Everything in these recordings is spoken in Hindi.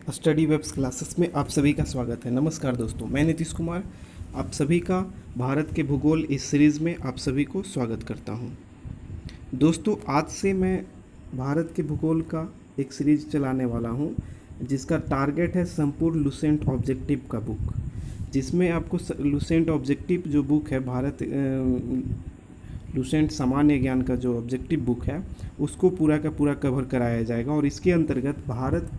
स्टडी वेब्स क्लासेस में आप सभी का स्वागत है। नमस्कार दोस्तों, मैं नीतीश कुमार आप सभी का भारत के भूगोल इस सीरीज़ में आप सभी को स्वागत करता हूं। दोस्तों, आज से मैं भारत के भूगोल का एक सीरीज चलाने वाला हूं जिसका टारगेट है संपूर्ण लुसेंट ऑब्जेक्टिव का बुक, जिसमें आपको लुसेंट ऑब्जेक्टिव जो बुक है भारत लुसेंट सामान्य ज्ञान का जो ऑब्जेक्टिव बुक है उसको पूरा का पूरा कवर कराया जाएगा और इसके अंतर्गत भारत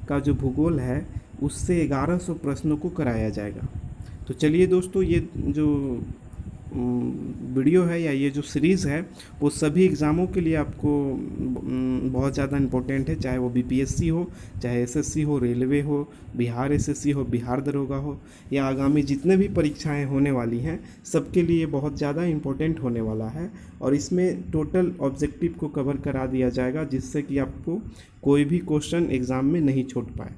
का जो भूगोल है उससे 1100 प्रश्नों को कराया जाएगा। तो चलिए दोस्तों, ये जो वीडियो है या ये जो सीरीज़ है वो सभी एग्ज़ामों के लिए आपको बहुत ज़्यादा इम्पोर्टेंट है, चाहे वो बीपीएससी हो, चाहे एसएससी हो, रेलवे हो, बिहार एसएससी हो, बिहार दरोगा हो, या आगामी जितने भी परीक्षाएं होने वाली हैं सबके लिए बहुत ज़्यादा इम्पोर्टेंट होने वाला है। और इसमें टोटल ऑब्जेक्टिव को कवर करा दिया जाएगा जिससे कि आपको कोई भी क्वेश्चन एग्ज़ाम में नहीं छूट पाए।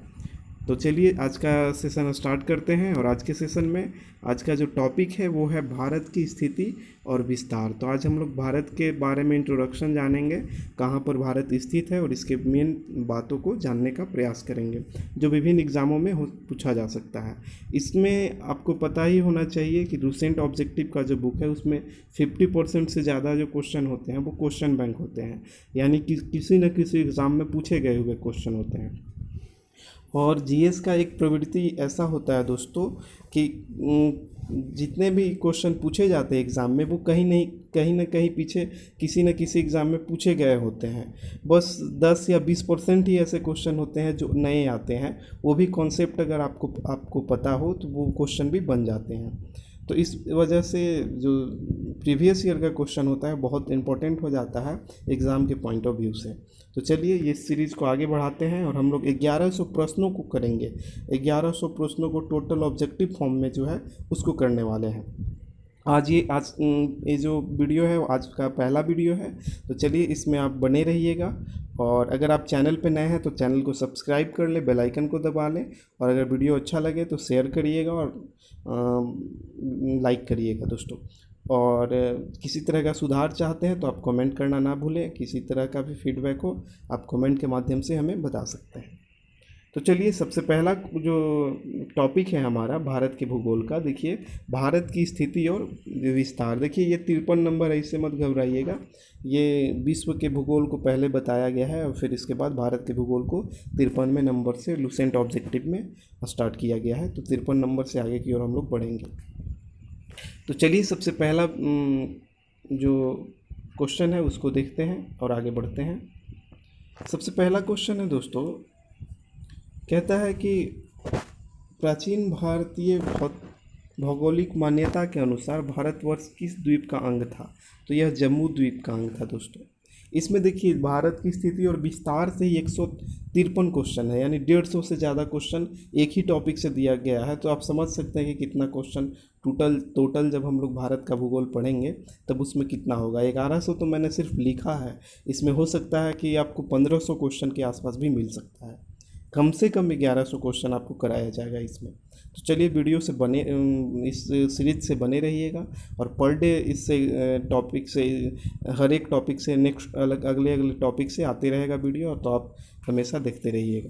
तो चलिए आज का सेशन स्टार्ट करते हैं। और आज के सेशन में आज का जो टॉपिक है वो है भारत की स्थिति और विस्तार। तो आज हम लोग भारत के बारे में इंट्रोडक्शन जानेंगे, कहाँ पर भारत स्थित है, और इसके मेन बातों को जानने का प्रयास करेंगे जो विभिन्न एग्ज़ामों में पूछा जा सकता है। इसमें आपको पता ही होना चाहिए कि लुसेंट ऑब्जेक्टिव का जो बुक है उसमें 50% से ज़्यादा जो क्वेश्चन होते हैं वो क्वेश्चन बैंक होते हैं, यानी कि किसी न किसी एग्ज़ाम में पूछे गए हुए क्वेश्चन होते हैं। और जीएस का एक प्रवृत्ति ऐसा होता है दोस्तों कि जितने भी क्वेश्चन पूछे जाते हैं एग्ज़ाम में वो कहीं ना कहीं पीछे किसी न किसी एग्ज़ाम में पूछे गए होते हैं। बस 10 या 20% ही ऐसे क्वेश्चन होते हैं जो नए आते हैं, वो भी कॉन्सेप्ट अगर आपको पता हो तो वो क्वेश्चन भी बन जाते हैं। तो इस वजह से जो प्रीवियस ईयर का क्वेश्चन होता है बहुत इंपॉर्टेंट हो जाता है एग्ज़ाम के पॉइंट ऑफ व्यू से। तो चलिए ये सीरीज़ को आगे बढ़ाते हैं और हम लोग 1100 प्रश्नों को करेंगे। 1100 प्रश्नों को टोटल ऑब्जेक्टिव फॉर्म में जो है उसको करने वाले हैं। आज ये जो वीडियो है वो आज का पहला वीडियो है। तो चलिए इसमें आप बने रहिएगा, और अगर आप चैनल पे नए हैं तो चैनल को सब्सक्राइब कर लें, बेल आइकन को दबा लें, और अगर वीडियो अच्छा लगे तो शेयर करिएगा और लाइक करिएगा दोस्तों। और किसी तरह का सुधार चाहते हैं तो आप कमेंट करना ना भूलें। किसी तरह का भी फीडबैक हो आप कमेंट के माध्यम से हमें बता सकते हैं। तो चलिए सबसे पहला जो टॉपिक है हमारा भारत के भूगोल का, देखिए भारत की स्थिति और विस्तार। देखिए ये 53 नंबर है, इससे मत घबराइएगा। ये विश्व के भूगोल को पहले बताया गया है और फिर इसके बाद भारत के भूगोल को 53वें नंबर से लुसेंट ऑब्जेक्टिव में स्टार्ट किया गया है। तो 53 नंबर से आगे की ओर हम लोग बढ़ेंगे। तो चलिए सबसे पहला जो क्वेश्चन है उसको देखते हैं और आगे बढ़ते हैं। सबसे पहला क्वेश्चन है दोस्तों, कहता है कि प्राचीन भारतीय भौगोलिक मान्यता के अनुसार भारतवर्ष किस द्वीप का अंग था? तो यह जम्मू द्वीप का अंग था दोस्तों। इसमें देखिए भारत की स्थिति और विस्तार से ही 153 क्वेश्चन है, यानी 150 से ज़्यादा क्वेश्चन एक ही टॉपिक से दिया गया है। तो आप समझ सकते हैं कि कितना क्वेश्चन टोटल जब हम लोग भारत का भूगोल पढ़ेंगे तब उसमें कितना होगा। 1100 तो मैंने सिर्फ लिखा है, इसमें हो सकता है कि आपको 1500 क्वेश्चन के आसपास भी मिल सकता है। कम से कम 1100 क्वेश्चन आपको कराया जाएगा इसमें। तो चलिए वीडियो से बने इस सीरीज से बने रहिएगा और पर डे इससे टॉपिक से हर एक टॉपिक से नेक्स्ट अगले टॉपिक से आते रहेगा वीडियो, तो आप हमेशा देखते रहिएगा।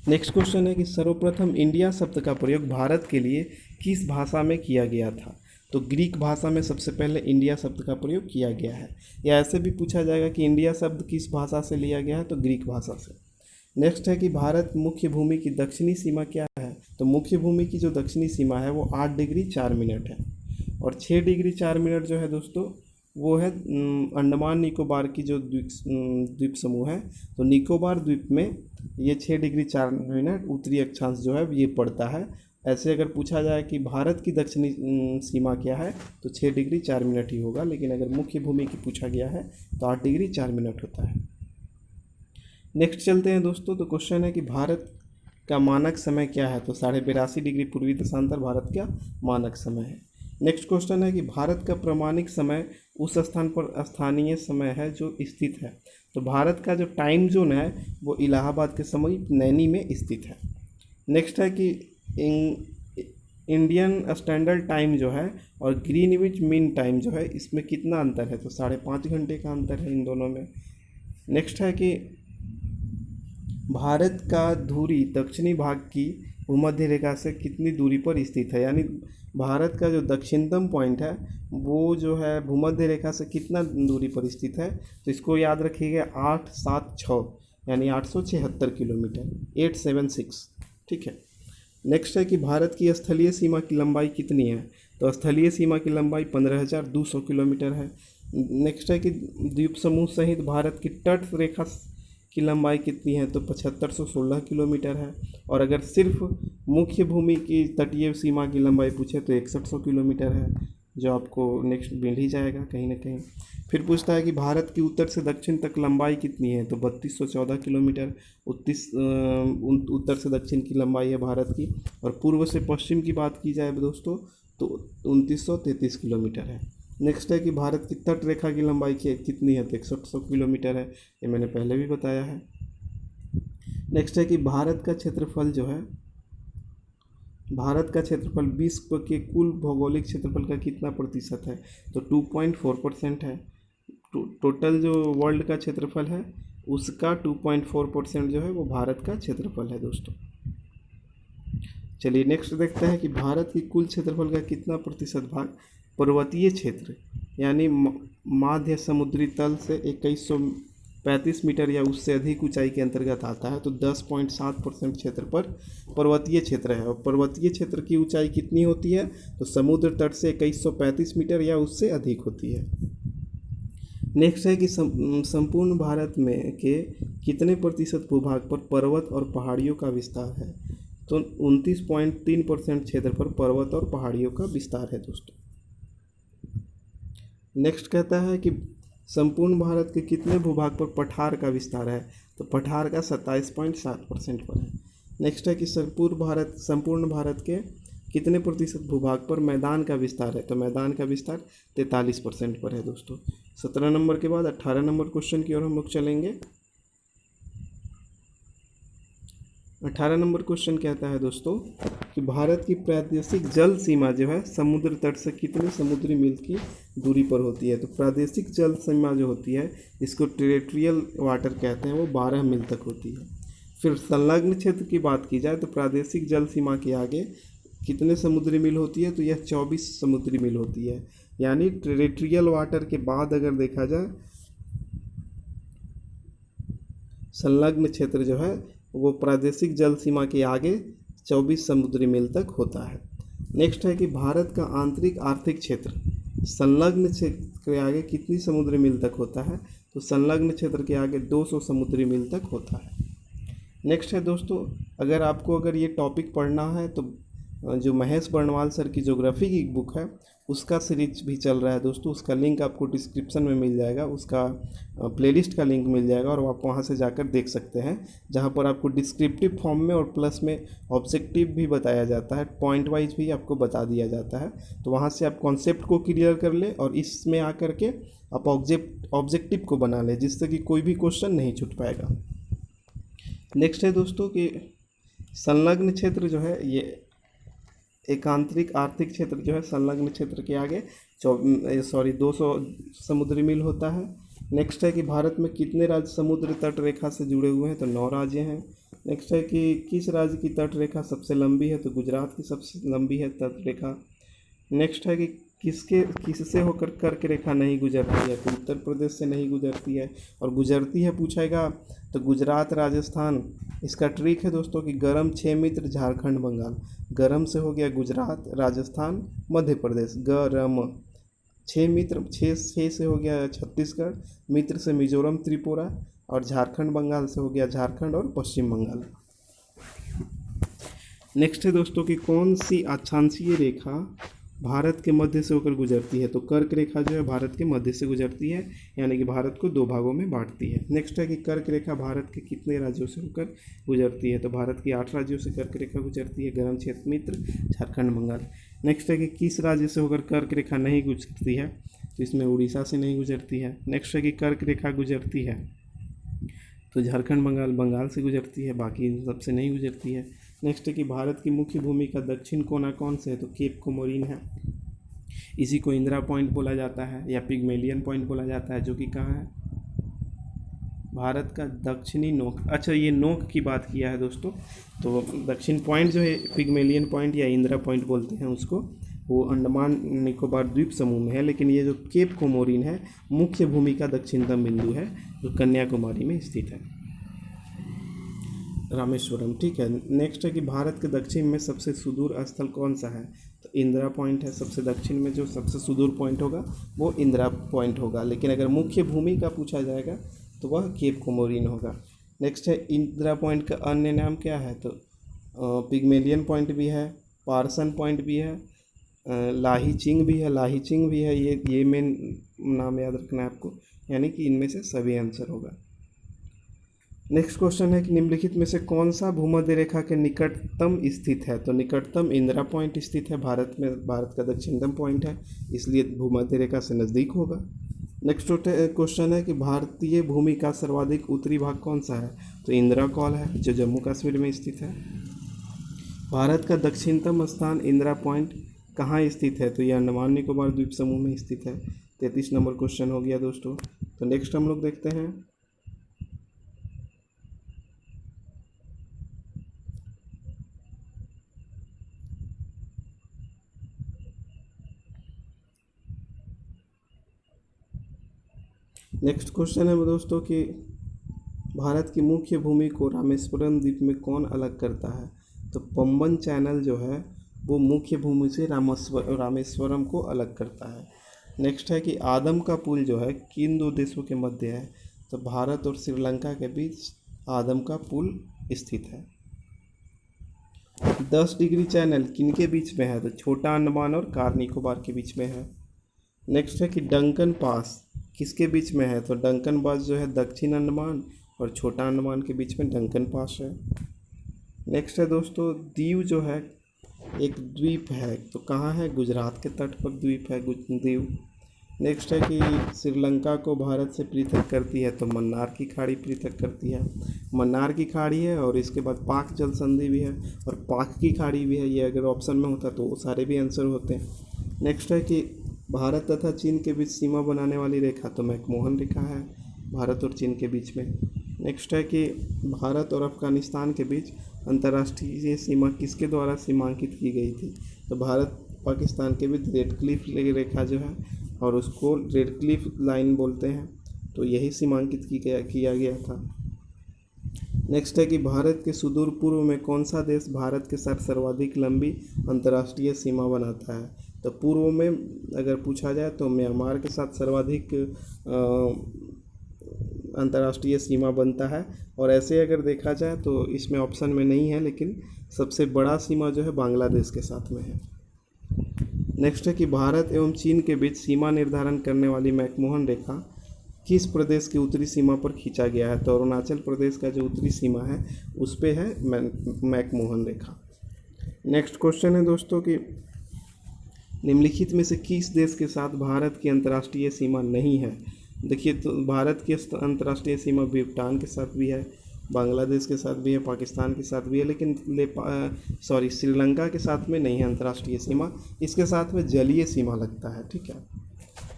नेक्स्ट क्वेश्चन है कि सर्वप्रथम इंडिया शब्द का प्रयोग भारत के लिए किस भाषा में किया गया था? तो ग्रीक भाषा में सबसे पहले इंडिया शब्द का प्रयोग किया गया है। या ऐसे भी पूछा जाएगा कि इंडिया शब्द किस भाषा से लिया गया है, तो ग्रीक भाषा से। नेक्स्ट है कि भारत मुख्य भूमि की दक्षिणी सीमा क्या है? तो मुख्य भूमि की जो दक्षिणी सीमा है वो 8 डिग्री 4 मिनट है, और 6 डिग्री 4 मिनट जो है दोस्तों वो है अंडमान निकोबार की जो द्वीप समूह है। तो निकोबार द्वीप में ये 6 डिग्री 4 मिनट उत्तरी अक्षांश जो है ये पड़ता है। ऐसे अगर पूछा जाए कि भारत की दक्षिणी सीमा क्या है तो 6 डिग्री 4 मिनट ही होगा, लेकिन अगर मुख्य भूमि की पूछा गया है तो 8 डिग्री 4 मिनट होता है। नेक्स्ट चलते हैं दोस्तों। तो क्वेश्चन है कि भारत का मानक समय क्या है? तो 82.5 डिग्री पूर्वी देशांतर भारत का मानक समय है। नेक्स्ट क्वेश्चन है कि भारत का प्रमाणिक समय उस स्थान पर स्थानीय समय है जो स्थित है। तो भारत का जो टाइम जोन है वो इलाहाबाद के समीप नैनी में स्थित है। नेक्स्ट है कि इंडियन स्टैंडर्ड टाइम जो है और ग्रीनविच मीन टाइम जो है इसमें कितना अंतर है? तो 5.5 घंटे का अंतर है इन दोनों में। नेक्स्ट है कि भारत का धुरी दक्षिणी भाग की भूमध्य रेखा से कितनी दूरी पर स्थित है, यानी भारत का जो दक्षिणतम पॉइंट है वो जो है भूमध्य रेखा से कितना दूरी पर स्थित है, तो इसको याद रखिएगा 876, यानी 876 किलोमीटर, 876। ठीक है। नेक्स्ट है कि भारत की स्थलीय सीमा की लंबाई कितनी है, तो स्थलीय सीमा की लंबाई 15,200 किलोमीटर है। नेक्स्ट है कि द्वीप समूह सहित भारत की तट रेखा की लंबाई कितनी है, तो 7516 किलोमीटर है। और अगर सिर्फ मुख्य भूमि की तटीय सीमा की लंबाई पूछे तो 6100 किलोमीटर है, जो आपको नेक्स्ट मिल ही जाएगा कहीं ना कहीं। फिर पूछता है कि भारत की उत्तर से दक्षिण तक लंबाई कितनी है, तो 3214 किलोमीटर उत्तर से दक्षिण की लंबाई है भारत की। और पूर्व से पश्चिम की बात की जाए दोस्तों तो 2933 किलोमीटर है। नेक्स्ट है कि भारत की तट रेखा की लंबाई कितनी है, तो 6100 किलोमीटर है, ये मैंने पहले भी बताया है। नेक्स्ट है कि भारत का क्षेत्रफल जो है, भारत का क्षेत्रफल विश्व के कुल भौगोलिक क्षेत्रफल का कितना प्रतिशत है, तो 2.4% है। टोटल जो वर्ल्ड का क्षेत्रफल है उसका 2.4% जो है वो भारत का क्षेत्रफल है दोस्तों। चलिए नेक्स्ट देखते हैं कि भारत की कुल क्षेत्रफल का कितना प्रतिशत भाग पर्वतीय क्षेत्र यानी माध्य समुद्री तल से 2135 मीटर या उससे अधिक ऊंचाई के अंतर्गत आता है, तो 10.7% क्षेत्र पर पर्वतीय क्षेत्र है। और पर्वतीय क्षेत्र की ऊंचाई कितनी होती है, तो समुद्र तट से 2135 मीटर या उससे अधिक होती है। नेक्स्ट है कि संपूर्ण भारत में के कितने प्रतिशत भूभाग पर पर्वत और पहाड़ियों का विस्तार है, तो 29.3% क्षेत्र पर पर्वत और पहाड़ियों का विस्तार है दोस्तों। नेक्स्ट कहता है कि संपूर्ण भारत के कितने भूभाग पर पठार का विस्तार है, तो पठार का 27.7% पर है। नेक्स्ट है कि संपूर्ण भारत के कितने प्रतिशत भूभाग पर मैदान का विस्तार है, तो मैदान का विस्तार 43% पर है दोस्तों। 17 नंबर के बाद 18 नंबर क्वेश्चन की ओर हम लोग चलेंगे। 18 नंबर क्वेश्चन कहता है दोस्तों कि भारत की प्रादेशिक जल सीमा जो है समुद्र तट से कितने समुद्री मील की दूरी पर होती है, तो प्रादेशिक जल सीमा जो होती है इसको टेरिटोरियल वाटर कहते हैं, वो 12 मील तक होती है। फिर संलग्न क्षेत्र की बात की जाए तो प्रादेशिक जल सीमा के आगे कितने समुद्री मील होती है, तो यह 24 समुद्री मील होती है। यानी टेरिटोरियल वाटर के बाद अगर देखा जाए संलग्न क्षेत्र जो है वो प्रादेशिक जल सीमा के आगे 24 समुद्री मील तक होता है। नेक्स्ट है कि भारत का आंतरिक आर्थिक क्षेत्र संलग्न क्षेत्र के आगे कितनी समुद्री मील तक होता है, तो संलग्न क्षेत्र के आगे 200 समुद्री मील तक होता है। नेक्स्ट है दोस्तों, अगर ये टॉपिक पढ़ना है तो जो महेश बर्णवाल सर की ज्योग्राफी की बुक है उसका सीरीज भी चल रहा है दोस्तों, उसका लिंक आपको डिस्क्रिप्शन में मिल जाएगा, उसका प्लेलिस्ट का लिंक मिल जाएगा और आप वहां से जाकर देख सकते हैं, जहां पर आपको डिस्क्रिप्टिव फॉर्म में और प्लस में ऑब्जेक्टिव भी बताया जाता है, पॉइंट वाइज भी आपको बता दिया जाता है। तो वहां से आप कॉन्सेप्ट को क्लियर कर ले और इसमें आकर के आप ऑब्जेक्टिव को बना लें, जिससे कि कोई भी क्वेश्चन नहीं छूट पाएगा। नेक्स्ट है दोस्तों कि संलग्न क्षेत्र जो है ये एक आंतरिक आर्थिक क्षेत्र जो है संलग्न क्षेत्र के आगे 200 समुद्री मील होता है। नेक्स्ट है कि भारत में कितने राज्य समुद्र तट रेखा से जुड़े हुए हैं, तो 9 राज्य हैं। नेक्स्ट है कि किस राज्य की तट रेखा सबसे लंबी है, तो गुजरात की सबसे लंबी है तट रेखा। नेक्स्ट है कि किससे होकर कर्क रेखा नहीं गुजरती है, तो उत्तर प्रदेश से नहीं गुजरती है, और गुजरती है पूछेगा तो गुजरात राजस्थान। इसका ट्रिक है दोस्तों कि गरम 6 मित्र झारखंड बंगाल, गरम से हो गया गुजरात राजस्थान मध्य प्रदेश, गरम 6 मित्र 6 से हो गया छत्तीसगढ़, मित्र से मिजोरम त्रिपुरा, और झारखंड बंगाल से हो गया झारखंड और पश्चिम बंगाल। नेक्स्ट है दोस्तों कि कौन सी अक्षांशीय रेखा भारत के मध्य से होकर गुजरती है, तो कर्क रेखा जो है भारत के मध्य से गुजरती है, यानी कि भारत को 2 भागों में बांटती है। नेक्स्ट है कि कर्क रेखा भारत के कितने राज्यों से होकर गुजरती है, तो भारत की 8 राज्यों से कर्क रेखा गुजरती है, गरम क्षेत्र मित्र झारखंड बंगाल। नेक्स्ट है कि किस राज्य से होकर कर्क रेखा नहीं गुजरती है, तो इसमें उड़ीसा से नहीं गुजरती है। नेक्स्ट है कि कर्क रेखा गुजरती है तो झारखंड बंगाल से गुजरती है, बाकी सबसे नहीं गुजरती है। नेक्स्ट है कि भारत की मुख्य भूमि का दक्षिण कोना कौन से है, तो केप कोमोरिन है, इसी को इंदिरा पॉइंट बोला जाता है या पिग्मेलियन पॉइंट बोला जाता है, जो कि कहाँ है, भारत का दक्षिणी नोक, अच्छा ये नोक की बात किया है दोस्तों। तो दक्षिण पॉइंट जो है पिगमेलियन पॉइंट या इंदिरा पॉइंट बोलते हैं उसको, वो अंडमान निकोबार द्वीप समूह में है। लेकिन ये जो केप कोमोरिन है मुख्य भूमि का दक्षिणतम बिंदु है जो कन्याकुमारी में स्थित है। रामेश्वरम, ठीक है। नेक्स्ट है कि भारत के दक्षिण में सबसे सुदूर स्थल कौन सा है? तो इंदिरा पॉइंट है। सबसे दक्षिण में जो सबसे सुदूर पॉइंट होगा वो इंदिरा पॉइंट होगा। लेकिन अगर मुख्य भूमि का पूछा जाएगा तो वह केप कोमोरिन होगा। नेक्स्ट है इंदिरा पॉइंट का अन्य नाम क्या है? तो पिगमेलियन पॉइंट भी है, पार्सन पॉइंट भी है, लाहीचिंग भी है, लाहीचिंग भी है। ये मेन नाम याद रखना है आपको, यानी कि इनमें से सभी आंसर होगा। नेक्स्ट क्वेश्चन है कि निम्नलिखित में से कौन सा भूमध्य रेखा के निकटतम स्थित है? तो निकटतम इंदिरा पॉइंट स्थित है भारत में, भारत का दक्षिणतम पॉइंट है, इसलिए भूमध्य रेखा से नज़दीक होगा। नेक्स्ट क्वेश्चन है कि भारतीय भूमि का सर्वाधिक उत्तरी भाग कौन सा है? तो इंदिरा कॉल है जो जम्मू कश्मीर में स्थित है। भारत का दक्षिणतम स्थान इंदिरा पॉइंट कहाँ स्थित है? तो यह अंडमान निकोबार द्वीप समूह में स्थित है। 33 नंबर क्वेश्चन हो गया दोस्तों। तो नेक्स्ट हम लोग देखते हैं नेक्स्ट क्वेश्चन है दोस्तों कि भारत की मुख्य भूमि को रामेश्वरम द्वीप में कौन अलग करता है? तो पंबन चैनल जो है वो मुख्य भूमि से रामेश्वरम को अलग करता है। नेक्स्ट है कि आदम का पुल जो है किन दो देशों के मध्य है? तो भारत और श्रीलंका के बीच आदम का पुल स्थित है। 10 डिग्री चैनल किनके बीच में है? तो छोटा अंडमान और कार निकोबार के बीच में है। नेक्स्ट है कि डंकन पास किसके बीच में है? तो डंकन पास जो है दक्षिण अंडमान और छोटा अंडमान के बीच में डंकन पास है। नेक्स्ट है दोस्तों दीव जो है एक द्वीप है, तो कहाँ है? गुजरात के तट पर द्वीप है दीव। नेक्स्ट है कि श्रीलंका को भारत से पृथक करती है, तो मन्नार की खाड़ी पृथक करती है। मन्नार की खाड़ी है और इसके बाद पाक जल संधि भी है और पाक की खाड़ी भी है। ये अगर ऑप्शन में होता तो वो सारे भी आंसर होते हैं। नेक्स्ट है कि भारत तथा चीन के बीच सीमा बनाने वाली रेखा, तो मैकमोहन रेखा है भारत और चीन के बीच में। नेक्स्ट है कि भारत और अफगानिस्तान के बीच अंतर्राष्ट्रीय सीमा किसके द्वारा सीमांकित की गई थी? तो भारत पाकिस्तान के बीच रेड क्लिफ रेखा जो है और उसको रेड क्लिफ लाइन बोलते हैं, तो यही सीमांकित किया गया था। नेक्स्ट है कि भारत के सुदूर पूर्व में कौन सा देश भारत के साथ सर्वाधिक लंबी अंतर्राष्ट्रीय सीमा बनाता है? तो पूर्व में अगर पूछा जाए तो म्यांमार के साथ सर्वाधिक अंतर्राष्ट्रीय सीमा बनता है। और ऐसे अगर देखा जाए तो इसमें ऑप्शन में नहीं है, लेकिन सबसे बड़ा सीमा जो है बांग्लादेश के साथ में है। नेक्स्ट है कि भारत एवं चीन के बीच सीमा निर्धारण करने वाली मैकमोहन रेखा किस प्रदेश की उत्तरी सीमा पर खींचा गया है? तो अरुणाचल प्रदेश का जो उत्तरी सीमा है उस पे है मैकमोहन रेखा। नेक्स्ट क्वेश्चन है दोस्तों कि निम्नलिखित में से किस देश के साथ भारत की अंतर्राष्ट्रीय सीमा नहीं है? देखिए, तो भारत की अंतर्राष्ट्रीय सीमा भूटान के साथ भी है, बांग्लादेश के साथ भी है, पाकिस्तान के साथ भी है, लेकिन श्रीलंका के साथ में नहीं है अंतर्राष्ट्रीय सीमा। इसके साथ में जलीय सीमा लगता है, ठीक है।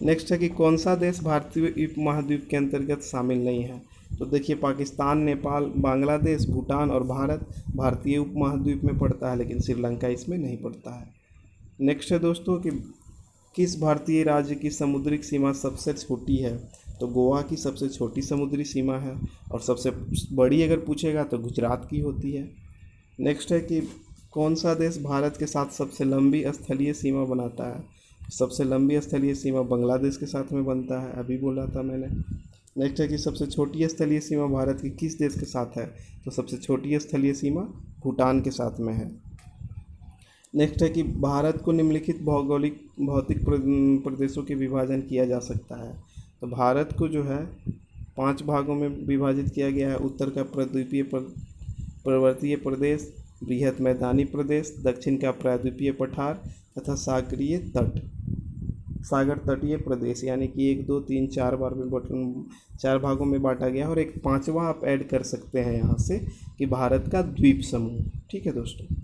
नेक्स्ट है कि कौन सा देश भारतीय उपमहाद्वीप के अंतर्गत शामिल नहीं है? तो देखिए, पाकिस्तान, नेपाल, बांग्लादेश, भूटान और भारत भारतीय उपमहाद्वीप में पड़ता है, लेकिन श्रीलंका इसमें नहीं पड़ता है। नेक्स्ट है दोस्तों कि किस भारतीय राज्य की समुद्रिक सीमा सबसे छोटी है? तो गोवा की सबसे छोटी समुद्री सीमा है और सबसे बड़ी अगर पूछेगा तो गुजरात की होती है। नेक्स्ट है कि कौन सा देश भारत के साथ सबसे लंबी स्थलीय सीमा बनाता है? सबसे लंबी स्थलीय सीमा बांग्लादेश के साथ में बनता है, अभी बोला था मैंने। नेक्स्ट है कि सबसे छोटी स्थलीय सीमा भारत की किस देश के साथ है? तो सबसे छोटी स्थलीय सीमा भूटान के साथ में है। नेक्स्ट है कि भारत को निम्नलिखित भौतिक प्रदेशों के विभाजन किया जा सकता है? तो भारत को जो है 5 भागों में विभाजित किया गया है। उत्तर का प्रायद्वीपीय पर्वतीय प्रदेश, बृहत मैदानी प्रदेश, दक्षिण का प्रायद्वीपीय पठार तथा सागर तटीय प्रदेश, यानी कि 1, 2, 3, 4 बार में 4 भागों में बांटा गया है। और एक 5वां आप ऐड कर सकते हैं यहाँ से कि भारत का द्वीप समूह, ठीक है दोस्तों।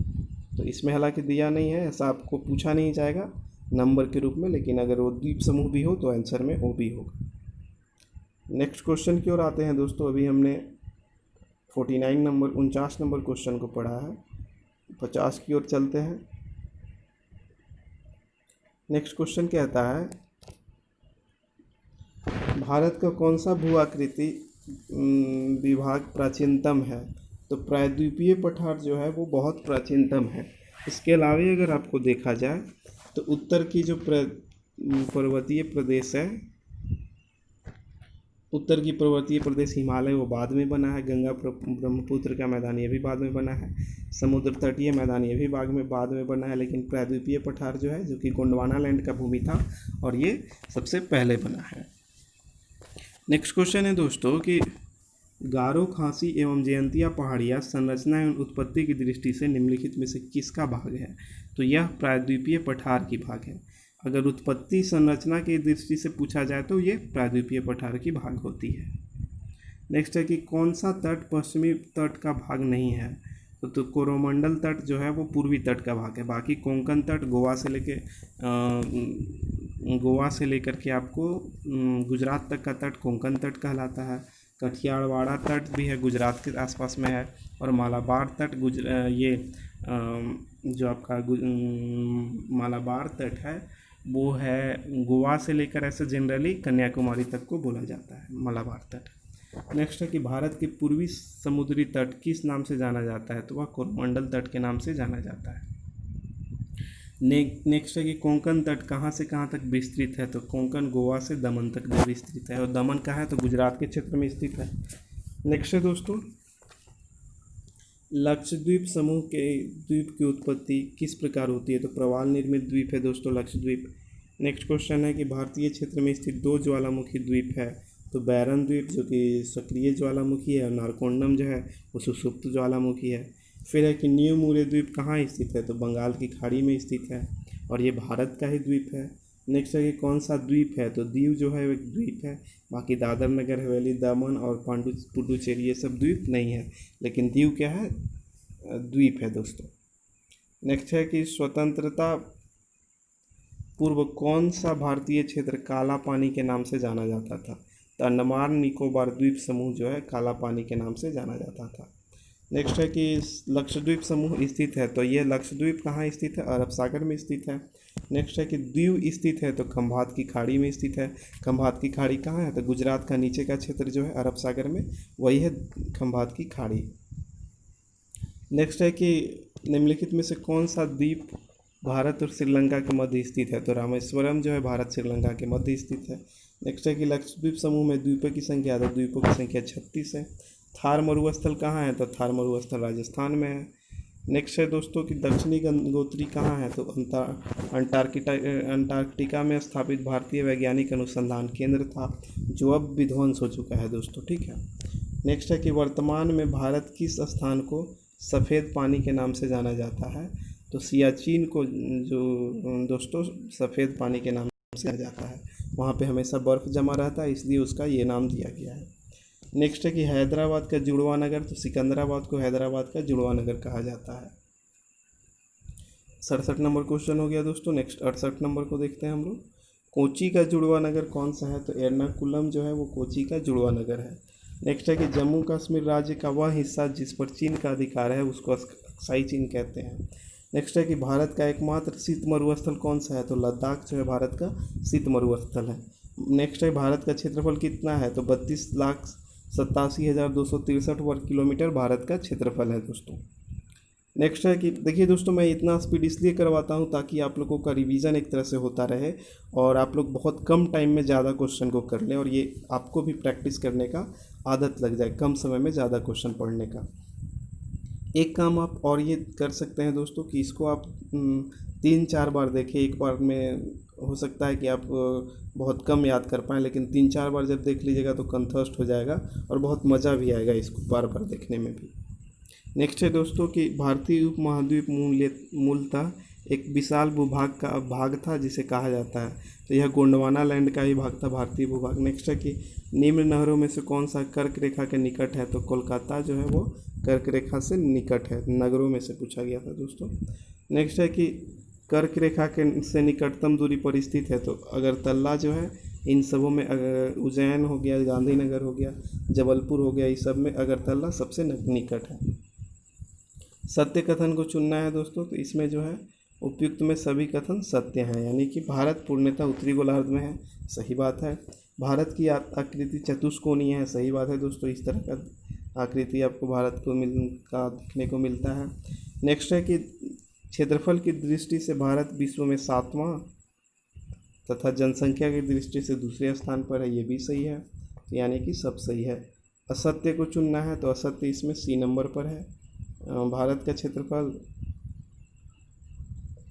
तो इसमें हालांकि दिया नहीं है, ऐसा आपको पूछा नहीं जाएगा नंबर के रूप में, लेकिन अगर वो द्वीप समूह भी हो तो आंसर में वो भी होगा। नेक्स्ट क्वेश्चन की ओर आते हैं दोस्तों। अभी हमने 49 नंबर क्वेश्चन को पढ़ा है, 50 की ओर चलते हैं। नेक्स्ट क्वेश्चन कहता है, भारत का कौन सा भू आकृति विभाग प्राचीनतम है? तो प्रायद्वीपीय पठार जो है वो बहुत प्राचीनतम है। इसके अलावा अगर आपको देखा जाए तो उत्तर की जो पर्वतीय प्रदेश है, उत्तर की पर्वतीय प्रदेश हिमालय वो बाद में बना है। गंगा ब्रह्मपुत्र का मैदान ये भी बाद में बना है। समुद्र तटीय मैदान ये भी बाद में बना है। लेकिन प्रायद्वीपीय पठार जो है, जो कि गोंडवाना लैंड का भूमि था, और ये सबसे पहले बना है। नेक्स्ट क्वेश्चन है दोस्तों कि गारो, खासी एवं जयंतिया पहाड़ियाँ संरचना एवं उत्पत्ति की दृष्टि से निम्नलिखित में से किसका भाग है? तो यह प्रायद्वीपीय पठार की भाग है। अगर उत्पत्ति संरचना की दृष्टि से पूछा जाए तो ये प्रायद्वीपीय पठार की भाग होती है। नेक्स्ट है कि कौन सा तट पश्चिमी तट का भाग नहीं है? तो कोरोमंडल तट जो है वो पूर्वी तट का भाग है। बाकी कोंकण तट गोवा से लेकर के आपको गुजरात तक का तट कोंकण तट कहलाता है। कठियावाड़ तट भी है, गुजरात के आसपास में है। और मालाबार तट जो आपका मालाबार तट है वो है गोवा से लेकर ऐसे जनरली कन्याकुमारी तक को बोला जाता है मालाबार तट। नेक्स्ट है कि भारत के पूर्वी समुद्री तट किस नाम से जाना जाता है? तो वह कोरोमंडल तट के नाम से जाना जाता है। नेक्स्ट है कि कोंकण तट कहाँ से कहाँ तक विस्तृत है? तो कोंकण गोवा से दमन तक विस्तृत है, और दमन कहाँ है? तो गुजरात के क्षेत्र में स्थित है। नेक्स्ट है दोस्तों, लक्षद्वीप समूह के द्वीप की उत्पत्ति किस प्रकार होती है? तो प्रवाल निर्मित द्वीप है दोस्तों लक्षद्वीप। नेक्स्ट क्वेश्चन है कि भारतीय क्षेत्र में स्थित 2 ज्वालामुखी द्वीप है। तो बैरन द्वीप जो कि सक्रिय ज्वालामुखी है, और नारकोंडम जो है वो सुषुप्त ज्वालामुखी है। फिर है कि न्यू मूरे द्वीप कहाँ स्थित है? तो बंगाल की खाड़ी में स्थित है, और ये भारत का ही द्वीप है। नेक्स्ट है कि कौन सा द्वीप है? तो दीव जो है वो एक द्वीप है। बाकी दादर नगर हवेली, दमन और पुडुचेरी ये सब द्वीप नहीं है, लेकिन दीव क्या है? द्वीप है दोस्तों। नेक्स्ट है कि स्वतंत्रता पूर्व कौन सा भारतीय क्षेत्र काला पानी के नाम से जाना जाता था? तो अंडमान निकोबार द्वीप समूह जो है काला पानी के नाम से जाना जाता था। नेक्स्ट है कि लक्षद्वीप समूह स्थित है। तो ये लक्षद्वीप कहाँ स्थित है? अरब सागर में स्थित है। नेक्स्ट है कि दीव स्थित है। तो खंभात की खाड़ी में स्थित है। खंभात की खाड़ी कहाँ है? तो गुजरात का नीचे का क्षेत्र जो है अरब सागर में, वही है खंभात की खाड़ी। नेक्स्ट है कि निम्नलिखित में से कौन सा द्वीप भारत और श्रीलंका के मध्य स्थित है? तो रामेश्वरम जो है भारत श्रीलंका के मध्य स्थित है। नेक्स्ट है कि लक्षद्वीप समूह में द्वीपों की संख्या, तो द्वीपों की संख्या 36 है। थार मरुस्थल कहाँ है? तो थार मरुस्थल राजस्थान में है। नेक्स्ट है दोस्तों कि दक्षिणी गंगोत्री कहाँ है? तो अंटार्कटिका में स्थापित भारतीय वैज्ञानिक अनुसंधान केंद्र था, जो अब विध्वंस हो चुका है दोस्तों, ठीक है। नेक्स्ट है कि वर्तमान में भारत किस स्थान को सफ़ेद पानी के नाम से जाना जाता है? तो सियाचिन को जो दोस्तों सफ़ेद पानी के नाम से जाना जाता है। वहाँ पे हमेशा बर्फ़ जमा रहता है, इसलिए उसका ये नाम दिया गया है। नेक्स्ट है कि हैदराबाद का जुड़वा नगर, तो सिकंदराबाद को हैदराबाद का जुड़वा नगर कहा जाता है। 67 नंबर क्वेश्चन हो गया दोस्तों। नेक्स्ट 68 नंबर को देखते हैं हम लोग। कोची का जुड़वा नगर कौन सा है? तो एर्नाकुलम जो है वो कोची का जुड़वा नगर है। नेक्स्ट है कि जम्मू कश्मीर राज्य का वह हिस्सा जिस पर चीन का अधिकार है उसको अक्साई चीन कहते हैं। नेक्स्ट है कि भारत का एकमात्र शीत मरुस्थल कौन सा है? तो लद्दाख जो है भारत का शीत मरुस्थल है। नेक्स्ट है भारत का क्षेत्रफल कितना है? तो 32,87,263 वर्ग किलोमीटर भारत का क्षेत्रफल है दोस्तों। नेक्स्ट है कि देखिए दोस्तों, मैं इतना स्पीड इसलिए करवाता हूँ ताकि आप लोगों का रिवीजन एक तरह से होता रहे और आप लोग बहुत कम टाइम में ज़्यादा क्वेश्चन को कर लें, और ये आपको भी प्रैक्टिस करने का आदत लग जाए, कम समय में ज़्यादा क्वेश्चन पढ़ने का। एक काम आप और ये कर सकते हैं दोस्तों कि इसको आप 3-4 बार देखें। एक बार में हो सकता है कि आप बहुत कम याद कर पाएँ, लेकिन 3-4 बार जब देख लीजिएगा तो कंठस्थ हो जाएगा और बहुत मज़ा भी आएगा इसको बार बार देखने में भी। नेक्स्ट है दोस्तों कि भारतीय उपमहाद्वीप मूलतः एक विशाल भूभाग का भाग था जिसे कहा जाता है। तो यह गोंडवाना लैंड का ही भाग था, भारतीय भूभाग। नेक्स्ट है कि निम्न नहरों में से कौन सा कर्क रेखा के निकट है? तो कोलकाता जो है वो कर्क रेखा से निकट है, नगरों में से पूछा गया था दोस्तों। नेक्स्ट है कि कर्क रेखा के से निकटतम दूरी पर स्थित है। तो अगरतला जो है इन सबों में उज्जैन हो गया, गांधीनगर हो गया, जबलपुर हो गया, इस सब में अगरतला सबसे निकट है। सत्य कथन को चुनना है दोस्तों, तो इसमें जो है उपयुक्त में सभी कथन सत्य हैं, यानी कि भारत पूर्णतः उत्तरी गोलार्ध में है, सही बात है। भारत की आकृति चतुष्कोणीय है, सही बात है दोस्तों, इस तरह का आकृति आपको भारत को देखने को मिलता है। नेक्स्ट है कि क्षेत्रफल की दृष्टि से भारत विश्व में 7वां तथा जनसंख्या की दृष्टि से दूसरे स्थान पर है, ये भी सही है, यानी कि सब सही है। असत्य को चुनना है, तो असत्य इसमें सी नंबर पर है। भारत का क्षेत्रफल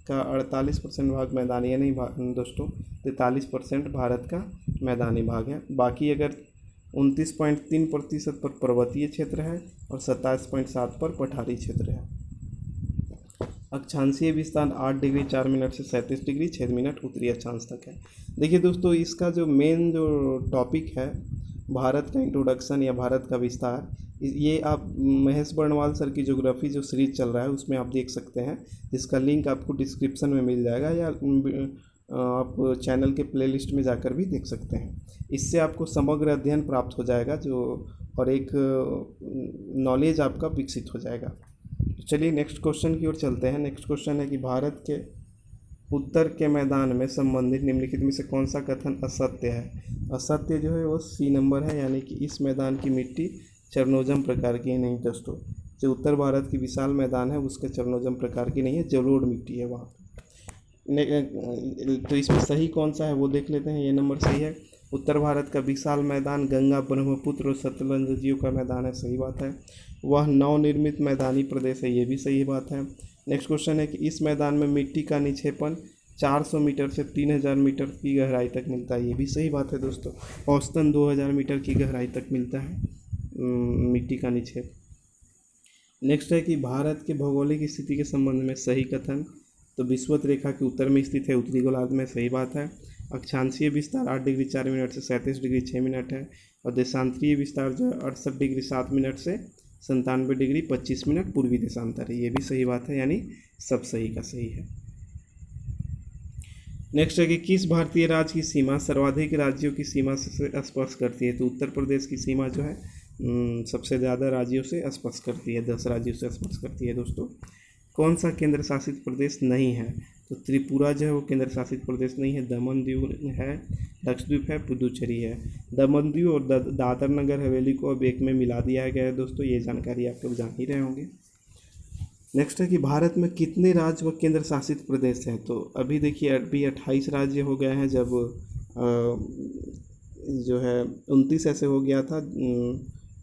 का 48% भाग मैदानी, यानी दोस्तों 43% भारत का मैदानी भाग है। बाकी अगर 29.3% पर पर्वतीय क्षेत्र है और 27.7 पर पठारी क्षेत्र है। अक्षांशीय विस्तार 8 डिग्री 4 मिनट से 37 डिग्री 6 मिनट उत्तरी अक्षांश तक है। देखिए दोस्तों, इसका जो मेन जो टॉपिक है भारत का इंट्रोडक्शन या भारत का विस्तार, ये आप महेश बर्णवाल सर की ज्योग्राफी जो सीरीज चल रहा है उसमें आप देख सकते हैं, जिसका लिंक आपको डिस्क्रिप्शन में मिल जाएगा, या आप चैनल के प्लेलिस्ट में जाकर भी देख सकते हैं। इससे आपको समग्र अध्ययन प्राप्त हो जाएगा जो, और एक नॉलेज आपका विकसित हो जाएगा। चलिए नेक्स्ट क्वेश्चन की ओर चलते हैं। नेक्स्ट क्वेश्चन है कि भारत के उत्तर के मैदान में संबंधित निम्नलिखित में से कौन सा कथन असत्य है। असत्य जो है वो सी नंबर है, यानी कि इस मैदान की मिट्टी चरनोजम प्रकार की नहीं दोस्तों। जो उत्तर भारत की विशाल मैदान है उसके चरनोजम प्रकार की नहीं है, जलोढ़ मिट्टी है वहाँ। तो इसमें सही कौन सा है वो देख लेते हैं। ये नंबर सही है। उत्तर भारत का विशाल मैदान गंगा, ब्रह्मपुत्र और सतलज नदियों का मैदान है, सही बात है। वह नवनिर्मित मैदानी प्रदेश है, ये भी सही बात है। नेक्स्ट क्वेश्चन है कि इस मैदान में मिट्टी का निक्षेपण 400 मीटर से 3000 मीटर की गहराई तक मिलता है, ये भी सही बात है दोस्तों। औसतन 2000 मीटर की गहराई तक मिलता है मिट्टी का निक्षेप। नेक्स्ट है कि भारत के भौगोलिक स्थिति के संबंध में सही कथन, तो विषुवत रेखा के उत्तर में स्थित है, उत्तरी गोलार्ध में, सही बात है। अक्षांशीय विस्तार 8 डिग्री 4 मिनट से 37 डिग्री 6 मिनट है, और देशांतरीय विस्तार जो है 68 डिग्री 7 मिनट से 97 डिग्री 25 मिनट पूर्वी देशांतर है, ये भी सही बात है, यानी सब सही का सही है। नेक्स्ट है कि किस भारतीय राज्य की सीमा सर्वाधिक राज्यों की सीमा से स्पर्श करती है, तो उत्तर प्रदेश की सीमा जो है सबसे ज़्यादा राज्यों से स्पर्श करती है, 10 राज्यों से स्पर्श करती है दोस्तों। कौन सा केंद्र शासित प्रदेश नहीं है, तो त्रिपुरा जो है वो केंद्र शासित प्रदेश नहीं है, दमन दीव है, लक्षद्वीप है, पुदुचेरी है। दमन दीव और दादर नगर हवेली को अब एक में मिला दिया गया है दोस्तों, ये जानकारी आप लोग जान ही रहे होंगे। नेक्स्ट है कि भारत में कितने राज्य व केंद्र शासित प्रदेश हैं, तो अभी देखिए अभी 28 राज्य हो गए हैं, जब जो है 29 ऐसे हो गया था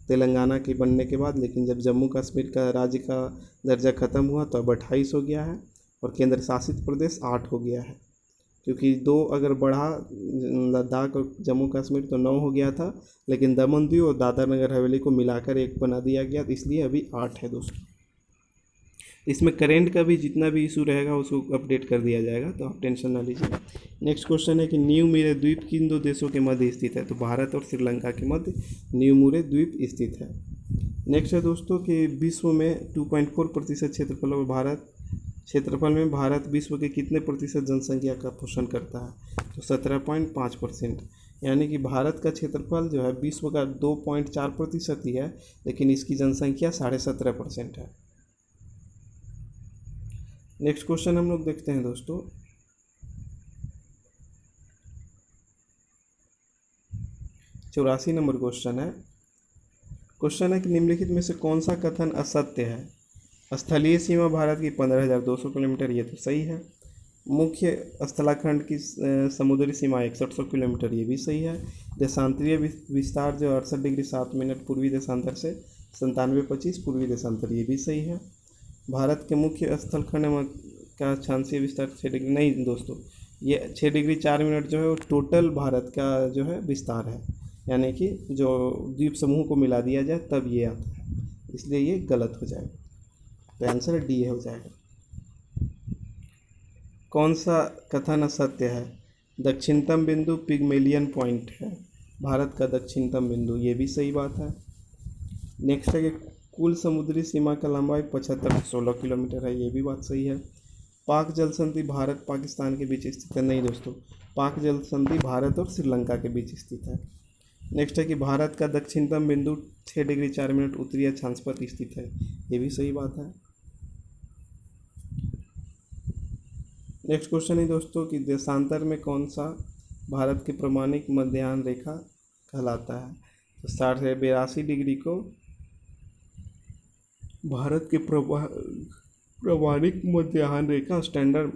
तेलंगाना के बनने के बाद, लेकिन जब जम्मू कश्मीर का राज्य का दर्जा ख़त्म हुआ तो अब 28 हो गया है, और केंद्र शासित प्रदेश 8 हो गया है, क्योंकि 2 अगर बढ़ा लद्दाख और जम्मू कश्मीर तो 9 हो गया था, लेकिन दमन दीव और दादर नगर हवेली को मिलाकर 1 बना दिया गया, इसलिए अभी 8 है दोस्तों। इसमें करेंट का भी जितना भी इशू रहेगा उसको अपडेट कर दिया जाएगा, तो आप टेंशन ना लीजिए। नेक्स्ट क्वेश्चन है कि न्यू मुरे द्वीप किन 2 देशों के मध्य स्थित है, तो भारत और श्रीलंका के मध्य न्यू मुरे द्वीप स्थित है। नेक्स्ट है दोस्तों कि विश्व में 2.4% क्षेत्रफल में भारत विश्व के कितने प्रतिशत जनसंख्या का पोषण करता है, तो 17.5%, यानी कि भारत का क्षेत्रफल जो है विश्व का 2.4% ही है, लेकिन इसकी जनसंख्या 17.5% है। नेक्स्ट क्वेश्चन हम लोग देखते हैं दोस्तों, चौरासी नंबर क्वेश्चन है कि निम्नलिखित में से कौन सा कथन असत्य है। स्थलीय सीमा भारत की 15,200 किलोमीटर, ये तो सही है। मुख्य स्थलाखंड की समुद्री सीमा 6100 किलोमीटर, ये भी सही है। देशांतरीय विस्तार जो 68 डिग्री 7 मिनट पूर्वी देशांतर से 97.25 पूर्वी देशांतर, ये भी सही है। भारत के मुख्य स्थलखंड का अक्षांशीय विस्तार 6 डिग्री, नहीं दोस्तों, ये 6 डिग्री 4 मिनट जो है वो टोटल भारत का जो है विस्तार है, यानी कि जो द्वीप समूह को मिला दिया जाए तब ये आता है, इसलिए ये गलत हो जाएगा, तो आंसर डी हो जाएगा। कौन सा कथन असत्य है, दक्षिणतम बिंदु पिगमेलियन पॉइंट है, भारत का दक्षिणतम बिंदु, ये भी सही बात है। नेक्स्ट है कि कुल समुद्री सीमा का लंबाई 75 से 16 किलोमीटर है, ये भी बात सही है। पाक जल संधि भारत पाकिस्तान के बीच स्थित है? नहीं दोस्तों, पाक जल संधि भारत और श्रीलंका के बीच स्थित है। नेक्स्ट है कि भारत का दक्षिणतम बिंदु 6 डिग्री 4 मिनट उत्तरी अक्षांश पर स्थित है। ये भी सही बात है। नेक्स्ट क्वेश्चन है दोस्तों कि देशांतर में कौन सा भारत की प्रमाणिक मध्याह्न रेखा कहलाता है? तो 60 से 82 डिग्री को भारत के प्रमाणिक मध्याह्न रेखा स्टैंडर्ड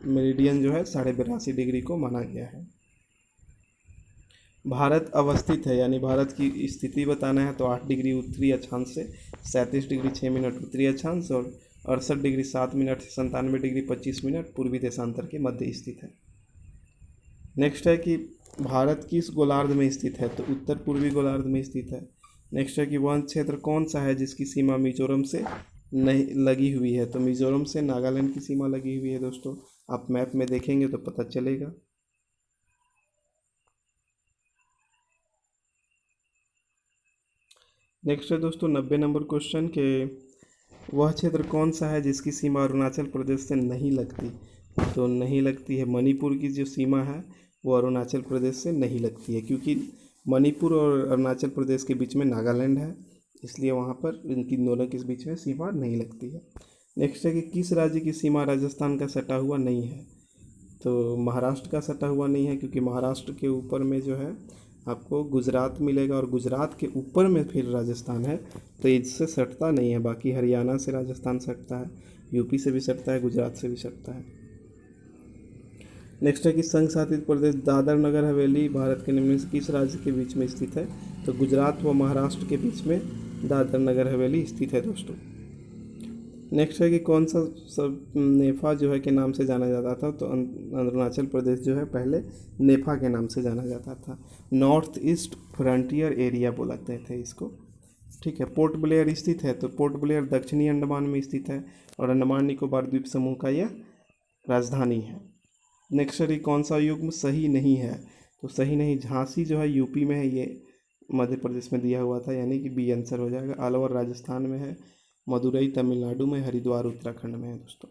मेरिडियन जो है 82.5 डिग्री को माना गया है। भारत अवस्थित है यानी भारत की स्थिति बताना है तो 8 डिग्री उत्तरी अक्षांश से 37 डिग्री 6 मिनट उत्तरी अक्षांश और 68 डिग्री 7 मिनट से 97 डिग्री 25 मिनट पूर्वी देशांतर के मध्य स्थित है। नेक्स्ट है कि भारत किस गोलार्ध में स्थित है? तो उत्तर पूर्वी गोलार्ध में स्थित है। नेक्स्ट है कि वन क्षेत्र कौन सा है जिसकी सीमा मिजोरम से नहीं लगी हुई है? तो मिजोरम से नागालैंड की सीमा लगी हुई है दोस्तों, आप मैप में देखेंगे तो पता चलेगा। नेक्स्ट है दोस्तों 90 नंबर क्वेश्चन के वह क्षेत्र कौन सा है जिसकी सीमा अरुणाचल प्रदेश से नहीं लगती? तो नहीं लगती है, मणिपुर की जो सीमा है वो अरुणाचल प्रदेश से नहीं लगती है, क्योंकि मणिपुर और अरुणाचल प्रदेश के बीच में नागालैंड है, इसलिए वहाँ पर इनकी दोनों के बीच में सीमा नहीं लगती है। नेक्स्ट है कि किस राज्य की सीमा राजस्थान का सटा हुआ नहीं है? तो महाराष्ट्र का सटा हुआ नहीं है, क्योंकि महाराष्ट्र के ऊपर में जो है आपको गुजरात मिलेगा और गुजरात के ऊपर में फिर राजस्थान है, तो इससे सटता नहीं है। बाकी हरियाणा से राजस्थान सटता है, यूपी से भी सटता है, गुजरात से भी सटता है। नेक्स्ट है कि संघ शासित प्रदेश दादर नगर हवेली भारत के निम्न से किस राज्य के बीच में स्थित है? तो गुजरात व महाराष्ट्र के बीच में दादर नगर हवेली स्थित है दोस्तों। नेक्स्ट है कि कौन सा सब नेफा जो है के नाम से जाना जाता था? तो अरुणाचल प्रदेश जो है पहले नेफा के नाम से जाना जाता था, नॉर्थ ईस्ट फ्रंटियर एरिया बोलते थे इसको। ठीक है, पोर्ट ब्लेयर स्थित है, तो पोर्ट ब्लेयर दक्षिणी अंडमान में स्थित है और अंडमान निकोबार द्वीप समूह का यह राजधानी है। नेक्स्ट है कौन सा युग्म सही नहीं है? तो सही नहीं, झांसी जो है यूपी में है, ये मध्य प्रदेश में दिया हुआ था, यानी कि बी आंसर हो जाएगा। अलवर राजस्थान में है, मदुरई तमिलनाडु में, हरिद्वार उत्तराखंड में है दोस्तों।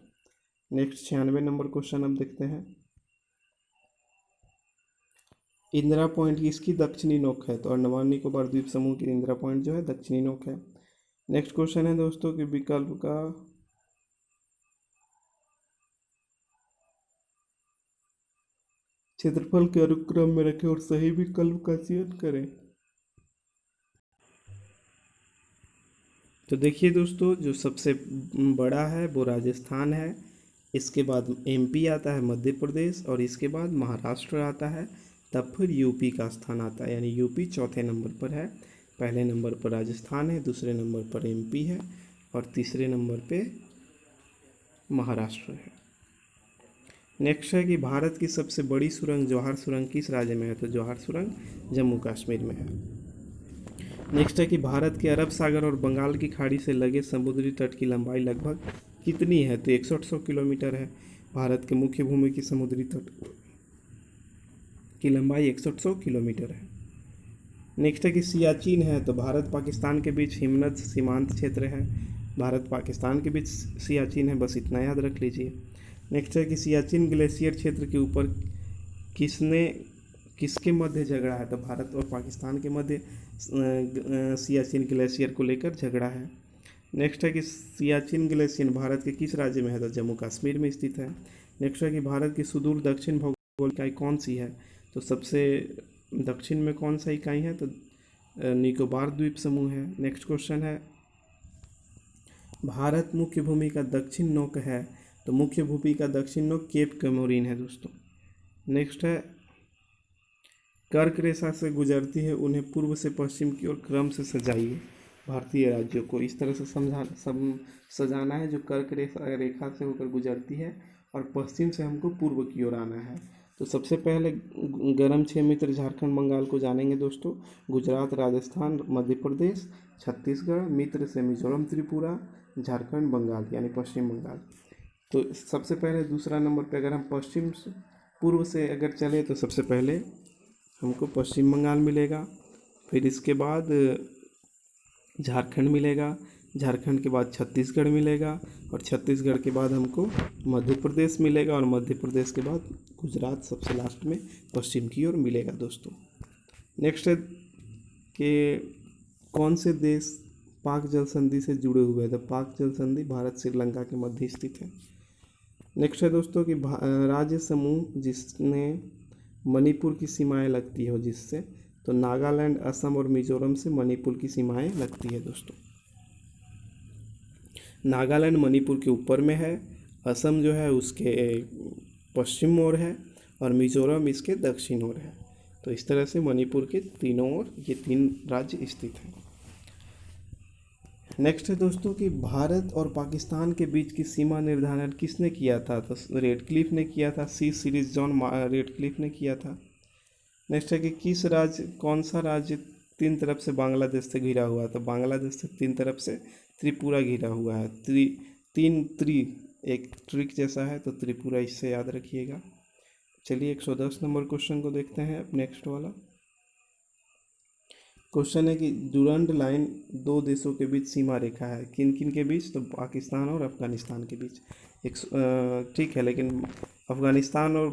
नेक्स्ट 96 नंबर क्वेश्चन हम देखते हैं। इंदिरा पॉइंट किसकी दक्षिणी नोक है? तो अंडमान निकोबार द्वीप समूह की इंदिरा पॉइंट जो है दक्षिणी नोक है। नेक्स्ट क्वेश्चन है दोस्तों कि विकल्प का क्षेत्रफल के अनुक्रम में रखें और सही विकल्प का चयन करें। तो देखिए दोस्तों, जो सबसे बड़ा है वो राजस्थान है, इसके बाद एमपी आता है मध्य प्रदेश, और इसके बाद महाराष्ट्र आता है, तब फिर यूपी का स्थान आता है, यानी यूपी चौथे नंबर पर है। पहले नंबर पर राजस्थान है, दूसरे नंबर पर एमपी है और तीसरे नंबर पे महाराष्ट्र है। नेक्स्ट है कि भारत की सबसे बड़ी सुरंग जवाहर सुरंग किस राज्य में है? तो जवाहर सुरंग जम्मू कश्मीर में है। नेक्स्ट है कि भारत के अरब सागर और बंगाल की खाड़ी से लगे समुद्री तट की लंबाई लगभग कितनी है? तो 6100 किलोमीटर है। भारत के मुख्य भूमि की समुद्री तट की लंबाई 6100 किलोमीटर है। नेक्स्ट है कि सियाचिन है, तो भारत पाकिस्तान के बीच हिमनद सीमांत क्षेत्र है, भारत पाकिस्तान के बीच सियाचिन है, बस इतना याद रख लीजिए। नेक्स्ट है कि सियाचिन ग्लेशियर क्षेत्र के ऊपर किसके मध्य झगड़ा है? तो भारत और पाकिस्तान के मध्य सियाचिन ग्लेशियर को लेकर झगड़ा है। नेक्स्ट है कि सियाचिन ग्लेशियर भारत के किस राज्य में है? तो जम्मू कश्मीर में स्थित है। नेक्स्ट है कि भारत की सुदूर दक्षिण भौगोलिक इकाई कौन सी है? तो सबसे दक्षिण में कौन सा इकाई है? तो निकोबार द्वीप समूह है। नेक्स्ट क्वेश्चन है, भारत मुख्य भूमि का दक्षिण नोक है, तो मुख्य भूमि का दक्षिण नोक केप कमोरिन है दोस्तों। नेक्स्ट है, कर्क रेखा से गुजरती है, उन्हें पूर्व से पश्चिम की ओर क्रम से सजाइए। भारतीय राज्यों को इस तरह से सजाना है, जो कर्क रेखा से होकर गुजरती है और पश्चिम से हमको पूर्व की ओर आना है। तो सबसे पहले गर्म 6 मित्र झारखंड बंगाल को जानेंगे दोस्तों, गुजरात राजस्थान मध्य प्रदेश छत्तीसगढ़, मित्र से मिजोरम त्रिपुरा, झारखंड बंगाल यानी पश्चिम बंगाल। तो सबसे पहले दूसरा नंबर पे अगर हम पश्चिम से पूर्व से अगर चले तो सबसे पहले हमको पश्चिम बंगाल मिलेगा, फिर इसके बाद झारखंड मिलेगा, झारखंड के बाद छत्तीसगढ़ मिलेगा, और छत्तीसगढ़ के बाद हमको मध्य प्रदेश मिलेगा, और मध्य प्रदेश के बाद गुजरात सबसे लास्ट में पश्चिम की ओर मिलेगा दोस्तों। नेक्स्ट है कि कौन से देश पाक जल संधि से जुड़े हुए हैं। तो पाक जल संधि भारत श्रीलंका के मध्य स्थित है। नेक्स्ट है दोस्तों कि राज्य समूह जिसने मणिपुर की सीमाएं लगती हो जिससे, तो नागालैंड, असम और मिजोरम से मणिपुर की सीमाएं लगती है दोस्तों। नागालैंड मणिपुर के ऊपर में है, असम जो है उसके पश्चिम ओर है, और मिजोरम इसके दक्षिण ओर है। तो इस तरह से मणिपुर के तीनों ओर ये 3 राज्य स्थित हैं। नेक्स्ट है दोस्तों कि भारत और पाकिस्तान के बीच की सीमा निर्धारण किसने किया था। तो रेडक्लिफ ने किया था, सी सीरीज जॉन रेडक्लिफ ने किया था। नेक्स्ट है कि कौन सा राज्य 3 तरफ से बांग्लादेश से घिरा हुआ है। तो बांग्लादेश से 3 तरफ से त्रिपुरा घिरा हुआ है। एक ट्रिक जैसा है, तो त्रिपुरा इससे याद रखिएगा। चलिए 110 नंबर क्वेश्चन को देखते हैं। नेक्स्ट वाला क्वेश्चन है कि डुरंड लाइन 2 देशों के बीच सीमा रेखा है, किन किन के बीच। तो पाकिस्तान और अफगानिस्तान के बीच। ठीक है, लेकिन अफगानिस्तान और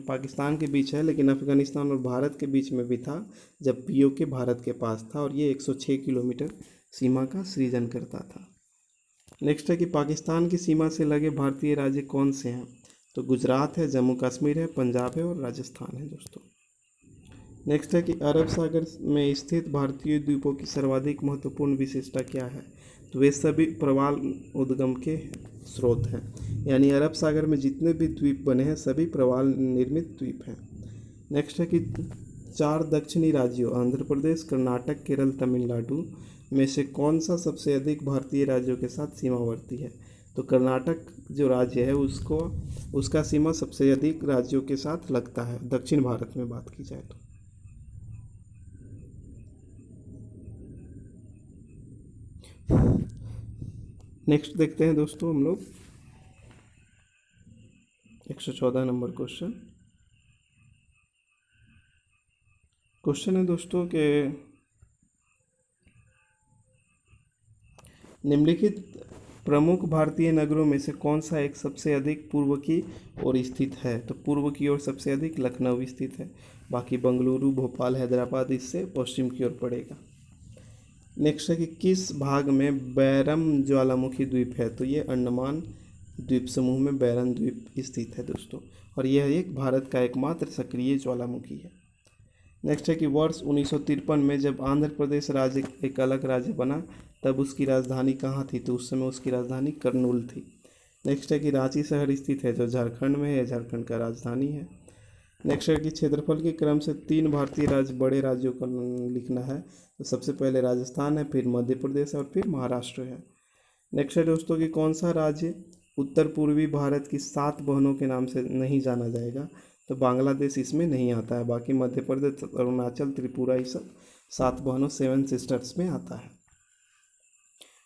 पाकिस्तान के बीच है, लेकिन अफगानिस्तान और भारत के बीच में भी था जब पीओके भारत के पास था, और ये 106 किलोमीटर सीमा का सृजन करता था। नेक्स्ट है कि पाकिस्तान की सीमा से लगे भारतीय राज्य कौन से हैं। तो गुजरात है, जम्मू कश्मीर है, पंजाब है और राजस्थान है दोस्तों। नेक्स्ट है कि अरब सागर में स्थित भारतीय द्वीपों की सर्वाधिक महत्वपूर्ण विशेषता क्या है। तो वे सभी प्रवाल उद्गम के स्रोत हैं, यानी अरब सागर में जितने भी द्वीप बने हैं सभी प्रवाल निर्मित द्वीप हैं। नेक्स्ट है कि 4 दक्षिणी राज्यों आंध्र प्रदेश, कर्नाटक, केरल, तमिलनाडु में से कौन सा सबसे अधिक भारतीय राज्यों के साथ सीमावर्ती है। तो कर्नाटक जो राज्य है उसका सीमा सबसे अधिक राज्यों के साथ लगता है, दक्षिण भारत में बात की जाए तो। नेक्स्ट देखते हैं दोस्तों हम लोग 114 नंबर क्वेश्चन है दोस्तों के निम्नलिखित प्रमुख भारतीय नगरों में से कौन सा एक सबसे अधिक पूर्व की ओर स्थित है। तो पूर्व की ओर सबसे अधिक लखनऊ स्थित है, बाकी बेंगलुरु, भोपाल, हैदराबाद इससे पश्चिम की ओर पड़ेगा। नेक्स्ट है कि किस भाग में बैरम ज्वालामुखी द्वीप है। तो ये अंडमान द्वीप समूह में बैरम द्वीप स्थित है दोस्तों, और यह एक भारत का एकमात्र सक्रिय ज्वालामुखी है। नेक्स्ट है कि वर्ष 1953 में जब आंध्र प्रदेश राज्य एक अलग राज्य बना तब उसकी राजधानी कहाँ थी। तो उस समय उसकी राजधानी करनूल थी। नेक्स्ट है कि रांची शहर स्थित है जो झारखंड में है, झारखंड का राजधानी है। नेक्स्ट है कि क्षेत्रफल के क्रम से 3 भारतीय राज्य बड़े राज्यों का लिखना है। तो सबसे पहले राजस्थान है, फिर मध्य प्रदेश है और फिर महाराष्ट्र है। नेक्स्ट है दोस्तों कि कौन सा राज्य उत्तर पूर्वी भारत की 7 बहनों के नाम से नहीं जाना जाएगा। तो बांग्लादेश इसमें नहीं आता है, बाकी मध्य प्रदेश, अरुणाचल, त्रिपुरा, ये सब 7 बहनों 7 सिस्टर्स में आता है।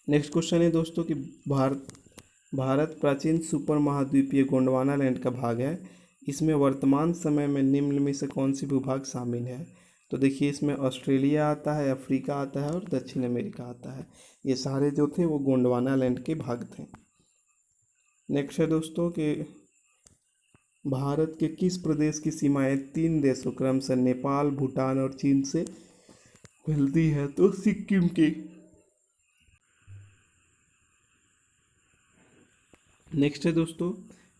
नेक्स्ट क्वेश्चन है दोस्तों कि भारत प्राचीन सुपर महाद्वीपीय गोंडवाना लैंड का भाग है, इसमें वर्तमान समय में निम्न में से कौन सी भूभाग शामिल है। तो देखिए इसमें ऑस्ट्रेलिया आता है, अफ्रीका आता है और दक्षिण अमेरिका आता है। ये सारे जो थे वो गोंडवाना लैंड के भाग थे। नेक्स्ट है दोस्तों कि भारत के किस प्रदेश की सीमाएं 3 देशों क्रमशः नेपाल, भूटान और चीन से मिलती है। तो सिक्किम की। नेक्स्ट है दोस्तों,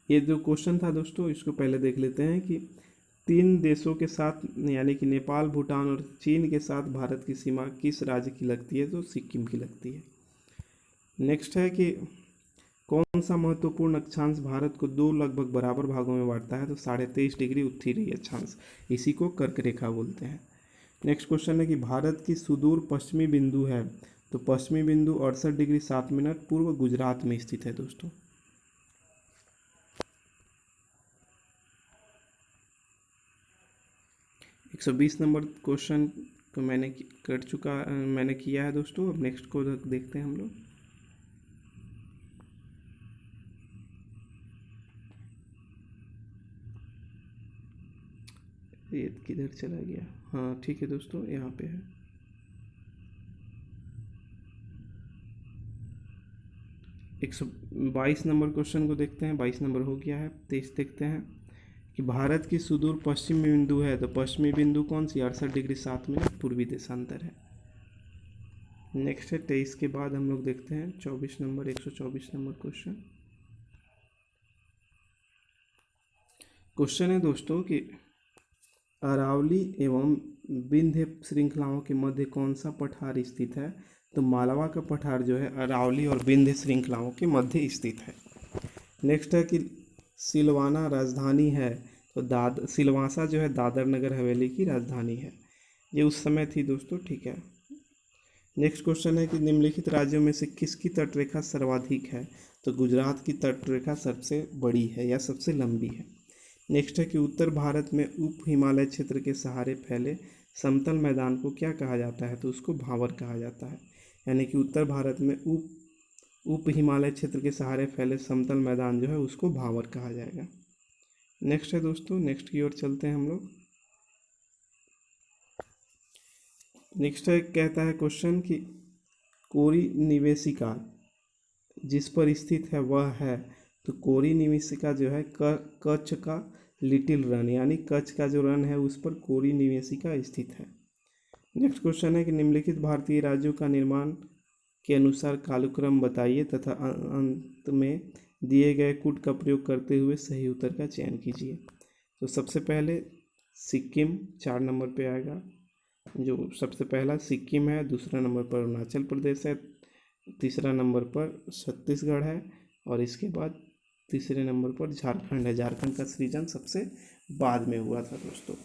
ये जो क्वेश्चन था दोस्तों इसको पहले देख लेते हैं कि 3 देशों के साथ यानी कि नेपाल, भूटान और चीन के साथ भारत की सीमा किस राज्य की लगती है। तो सिक्किम की लगती है। नेक्स्ट है कि कौन सा महत्वपूर्ण अक्षांश भारत को 2 लगभग बराबर भागों में बांटता है। तो 23.5 डिग्री उत्तरी अक्षांश, इसी को कर्क रेखा बोलते हैं। नेक्स्ट क्वेश्चन है कि भारत की सुदूर पश्चिमी बिंदु है। तो पश्चिमी बिंदु 68 डिग्री 7 मिनट पूर्व गुजरात में स्थित है दोस्तों। 120 नंबर क्वेश्चन को मैंने किया है दोस्तों। अब नेक्स्ट को देखते हैं हम लोग। ये किधर चला गया। हाँ ठीक है दोस्तों, यहाँ पे है। 122 नंबर क्वेश्चन को देखते हैं। 22 नंबर हो गया है। 23 देखते हैं कि भारत की सुदूर पश्चिमी बिंदु है, तो पश्चिमी बिंदु कौन सी? 68 डिग्री 7 मिनट पूर्वी देशांतर है। नेक्स्ट है 23 के बाद हम लोग देखते हैं 24 नंबर, 124 नंबर क्वेश्चन। क्वेश्चन है दोस्तों कि अरावली एवं विंध्य श्रृंखलाओं के मध्य कौन सा पठार स्थित है? तो मालवा का पठार जो है अरावली और विंध्य श्रृंखलाओं के मध्य स्थित है। नेक्स्ट है कि सिलवाना राजधानी है, तो सिलवासा जो है दादर नगर हवेली की राजधानी है। ये उस समय थी दोस्तों, ठीक है। नेक्स्ट क्वेश्चन है कि निम्नलिखित राज्यों में से किसकी तटरेखा सर्वाधिक है? तो गुजरात की तटरेखा सबसे बड़ी है या सबसे लंबी है। नेक्स्ट है कि उत्तर भारत में उप हिमालय क्षेत्र के सहारे फैले समतल मैदान को क्या कहा जाता है? तो उसको भावर कहा जाता है। यानी कि उत्तर भारत में उप हिमालय क्षेत्र के सहारे फैले समतल मैदान जो है उसको भावर कहा जाएगा। नेक्स्ट है दोस्तों, नेक्स्ट की ओर चलते हैं हम लोग। नेक्स्ट है, कहता है क्वेश्चन कि कोरी निवेशिका जिस पर स्थित है वह है, तो कोरी निवेशिका जो है कच्छ का लिटिल रन, यानी कच्छ का जो रन है उस पर कोरी निवेशिका स्थित है। नेक्स्ट क्वेश्चन है कि निम्नलिखित भारतीय राज्यों का निर्माण के अनुसार कालक्रम बताइए तथा अंत में दिए गए कूट का प्रयोग करते हुए सही उत्तर का चयन कीजिए। तो सबसे पहले सिक्किम 4 नंबर पे आएगा, जो सबसे पहला सिक्किम है। दूसरा नंबर पर अरुणाचल प्रदेश है। तीसरा नंबर पर छत्तीसगढ़ है और इसके बाद तीसरे नंबर पर झारखंड है। झारखंड का सृजन सबसे बाद में हुआ था दोस्तों,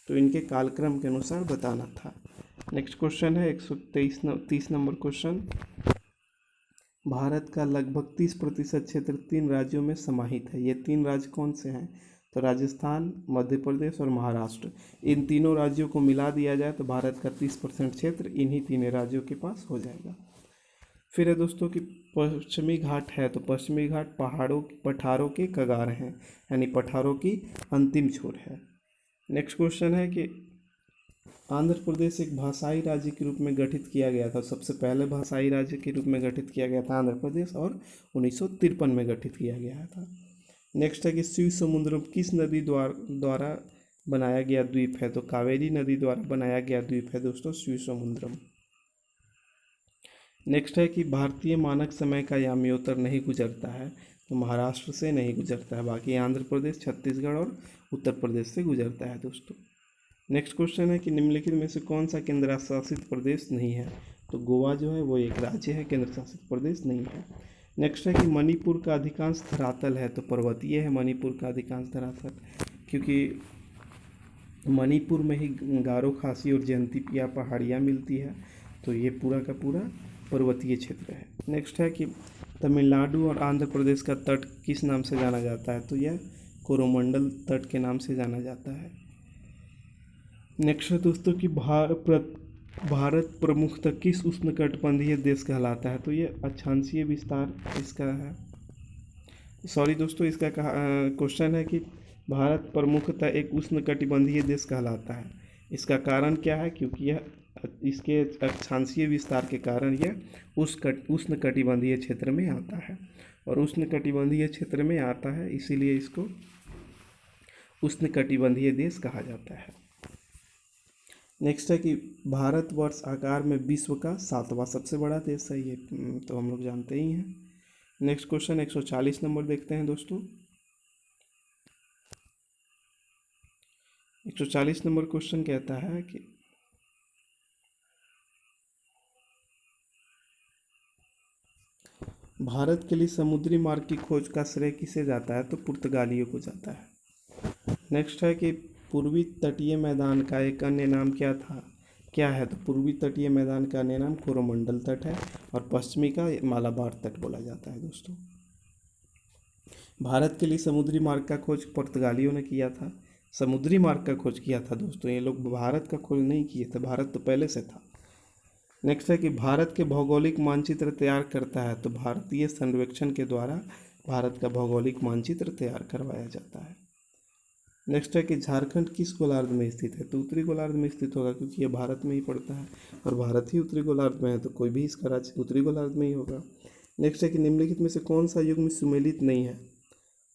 तो इनके कालक्रम के अनुसार बताना था। नेक्स्ट क्वेश्चन है 130 नंबर क्वेश्चन। भारत का लगभग 30% क्षेत्र 3 राज्यों में समाहित है। ये 3 राज्य कौन से हैं? तो राजस्थान, मध्य प्रदेश और महाराष्ट्र। इन तीनों राज्यों को मिला दिया जाए तो भारत का 30% क्षेत्र इन्हीं तीनों राज्यों के पास हो जाएगा। फिर है दोस्तों कि पश्चिमी घाट है, तो पश्चिमी घाट पठारों के कगार हैं, यानी पठारों की अंतिम छोर है। नेक्स्ट क्वेश्चन है कि आंध्र प्रदेश एक भाषाई राज्य के रूप में गठित किया गया था। सबसे पहले भाषाई राज्य के रूप में गठित किया गया था आंध्र प्रदेश, और 1953 में गठित किया गया था। नेक्स्ट है कि शिव समुद्रम किस नदी द्वारा बनाया गया द्वीप है? तो कावेरी नदी द्वारा बनाया गया द्वीप है दोस्तों शिव समुद्रम। नेक्स्ट है कि भारतीय मानक समय का याम्योत्तर नहीं गुजरता है, तो महाराष्ट्र से नहीं गुजरता है, बाकी आंध्र प्रदेश, छत्तीसगढ़ और उत्तर प्रदेश से गुजरता है दोस्तों। नेक्स्ट क्वेश्चन है कि निम्नलिखित में से कौन सा केंद्र शासित प्रदेश नहीं है? तो गोवा जो है वो एक राज्य है, केंद्र शासित प्रदेश नहीं है। नेक्स्ट है कि मणिपुर का अधिकांश धरातल है, तो पर्वतीय है मणिपुर का अधिकांश धरातल, क्योंकि मणिपुर में ही गारो, खासी और जयंतिया पहाड़ियाँ मिलती है, तो ये पूरा का पूरा पर्वतीय क्षेत्र है। नेक्स्ट है कि तमिलनाडु और आंध्र प्रदेश का तट किस नाम से जाना जाता है? तो यह कोरोमंडल तट के नाम से जाना जाता है। नेक्स्ट है दोस्तों कि भारत प्रमुखतः किस उष्णकटिबंधीय देश कहलाता है? तो ये अक्षांशीय विस्तार इसका है। सॉरी दोस्तों, इसका क्वेश्चन है कि भारत प्रमुखतः एक उष्णकटिबंधीय देश कहलाता है। इसका कारण क्या है? क्योंकि यह इसके अक्षांशीय विस्तार के कारण यह उष्णकटिबंधीय क्षेत्र में आता है, और उष्णकटिबंधीय क्षेत्र में आता है इसीलिए इसको उष्णकटिबंधीय देश कहा जाता है। नेक्स्ट है कि भारतवर्ष आकार में विश्व का 7वां सबसे बड़ा देश है, ये तो हम लोग जानते ही हैं। नेक्स्ट क्वेश्चन 140 नंबर देखते हैं दोस्तों। 140 नंबर क्वेश्चन कहता है कि भारत के लिए समुद्री मार्ग की खोज का श्रेय किसे जाता है? तो पुर्तगालियों को जाता है। नेक्स्ट है कि पूर्वी तटीय मैदान का एक अन्य नाम क्या है? तो पूर्वी तटीय मैदान का अन्य नाम कोरोमंडल तट है, और पश्चिमी का मालाबार तट बोला जाता है दोस्तों। भारत के लिए समुद्री मार्ग का खोज पुर्तगालियों ने किया था। समुद्री मार्ग का खोज किया था दोस्तों, ये लोग भारत का खोज नहीं किए थे, भारत तो पहले से था। नेक्स्ट है कि भारत के भौगोलिक मानचित्र तैयार करता है, तो भारतीय सर्वेक्षण के द्वारा भारत का भौगोलिक मानचित्र तैयार करवाया जाता है। नेक्स्ट है कि झारखंड किस गोलार्ध में स्थित है? तो उत्तरी गोलार्ध में स्थित होगा, क्योंकि ये भारत में ही पड़ता है और भारत ही उत्तरी गोलार्ध में है, तो कोई भी इसका राज्य उत्तरी गोलार्ध में ही होगा। नेक्स्ट है कि निम्नलिखित में से कौन सा युग्म सुमेलित नहीं है।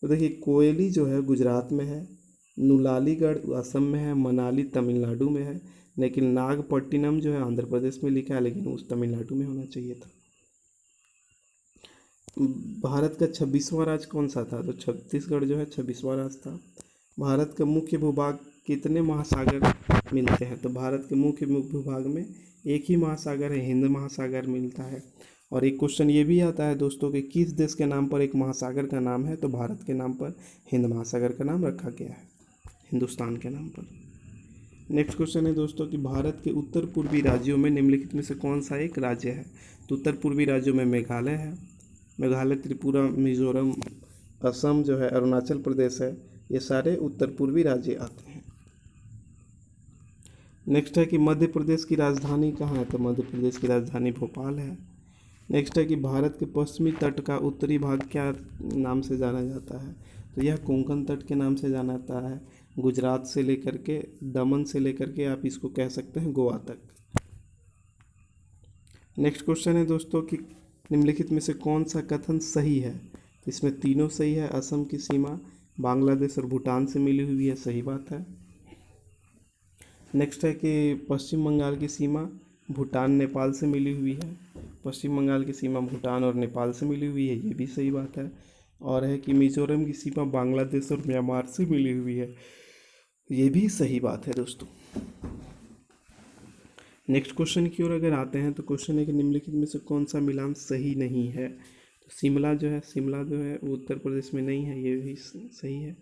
तो देखिए कोयली जो है गुजरात में है, नुलालीगढ़ असम में है, मनाली तमिलनाडु में है, लेकिन नागपट्टिनम जो है आंध्र प्रदेश में लिखा है, लेकिन उस तमिलनाडु में होना चाहिए था। भारत का 26वां राज्य कौन सा था। तो छत्तीसगढ़ जो है 26वां राज्य था। भारत का मुख्य भूभाग कितने महासागर मिलते हैं। तो भारत के मुख्य भूभाग में एक ही महासागर है, हिंद महासागर मिलता है। और एक क्वेश्चन ये भी आता है दोस्तों कि किस देश के नाम पर एक महासागर का नाम है। तो भारत के नाम पर हिंद महासागर का नाम रखा गया है, हिंदुस्तान के नाम पर। नेक्स्ट क्वेश्चन है दोस्तों कि भारत के उत्तर पूर्वी राज्यों में निम्नलिखित में से कौन सा एक राज्य है। तो उत्तर पूर्वी राज्यों में मेघालय है, मेघालय, त्रिपुरा, मिजोरम, असम जो है, अरुणाचल प्रदेश है, ये सारे उत्तर पूर्वी राज्य आते हैं। नेक्स्ट है कि मध्य प्रदेश की राजधानी कहाँ है। तो मध्य प्रदेश की राजधानी भोपाल है। नेक्स्ट है कि भारत के पश्चिमी तट का उत्तरी भाग क्या नाम से जाना जाता है। तो यह कोंकण तट के नाम से जाना जाता है। गुजरात से लेकर के दमन से लेकर के आप इसको कह सकते हैं गोवा तक। नेक्स्ट क्वेश्चन है दोस्तों कि निम्नलिखित में से कौन सा कथन सही है। तो इसमें तीनों सही है। असम की सीमा बांग्लादेश और भूटान से मिली हुई है, सही बात है। नेक्स्ट है कि पश्चिम बंगाल की सीमा भूटान नेपाल से मिली हुई है, पश्चिम बंगाल की सीमा भूटान और नेपाल से मिली हुई है, ये भी सही बात है। और है कि मिजोरम की सीमा बांग्लादेश और म्यांमार से मिली हुई है, ये भी सही बात है दोस्तों। नेक्स्ट क्वेश्चन की ओर अगर आते हैं तो क्वेश्चन है कि निम्नलिखित में से कौन सा मिलान सही नहीं है। तो शिमला जो है वो उत्तर प्रदेश में नहीं है, ये भी सही है,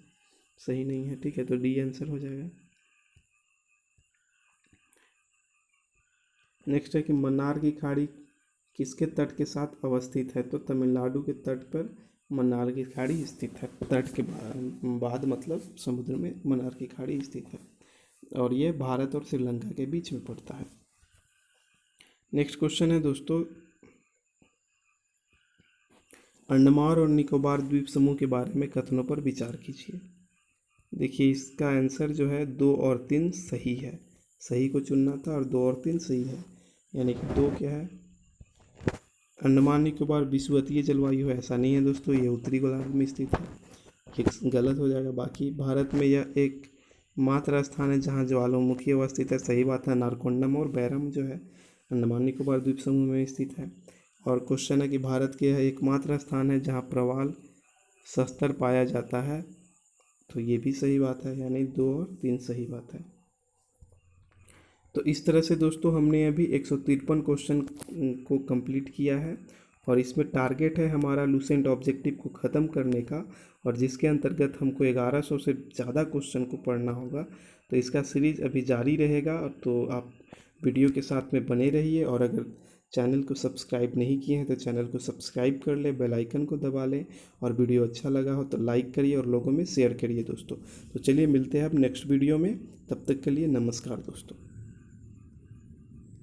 सही नहीं है, ठीक है। तो डी आंसर हो जाएगा। नेक्स्ट है कि मन्नार की खाड़ी किसके तट के साथ अवस्थित है। तो तमिलनाडु के तट पर मन्नार की खाड़ी स्थित है। तट के बाद मतलब समुद्र में मन्नार की खाड़ी स्थित है, और ये भारत और श्रीलंका के बीच में पड़ता है। नेक्स्ट क्वेश्चन है दोस्तों, अंडमान और निकोबार द्वीप समूह के बारे में कथनों पर विचार कीजिए। देखिए इसका आंसर जो है 2 और 3 सही है, सही को चुनना था, और 2 और 3 सही है, यानी कि 2 क्या है। अंडमान निकोबार विषुवतीय जलवायु है, ऐसा नहीं है दोस्तों, ये उत्तरी गोलार्ध में स्थित है, ये गलत हो जाएगा। बाकी भारत में यह एक मात्र स्थान है जहाँ ज्वालामुखी अवस्थित है, सही बात है। नारकोंडम और बैरम जो है अंडमान निकोबार द्वीप समूह में स्थित है। और क्वेश्चन है कि भारत के यह एकमात्र स्थान है जहाँ प्रवाल सस्तर पाया जाता है, तो ये भी सही बात है, यानी 2 और 3 सही बात है। तो इस तरह से दोस्तों हमने अभी 153 क्वेश्चन को कंप्लीट किया है, और इसमें टारगेट है हमारा लूसेंट ऑब्जेक्टिव को ख़त्म करने का, और जिसके अंतर्गत हमको 1100 से ज़्यादा क्वेश्चन को पढ़ना होगा। तो इसका सीरीज़ अभी जारी रहेगा, तो आप वीडियो के साथ में बने रहिए। और अगर चैनल को सब्सक्राइब नहीं किए हैं तो चैनल को सब्सक्राइब कर ले, बेल आइकन को दबा लें, और वीडियो अच्छा लगा हो तो लाइक करिए और लोगों में शेयर करिए दोस्तों। तो चलिए मिलते हैं अब नेक्स्ट वीडियो में, तब तक के लिए नमस्कार दोस्तों।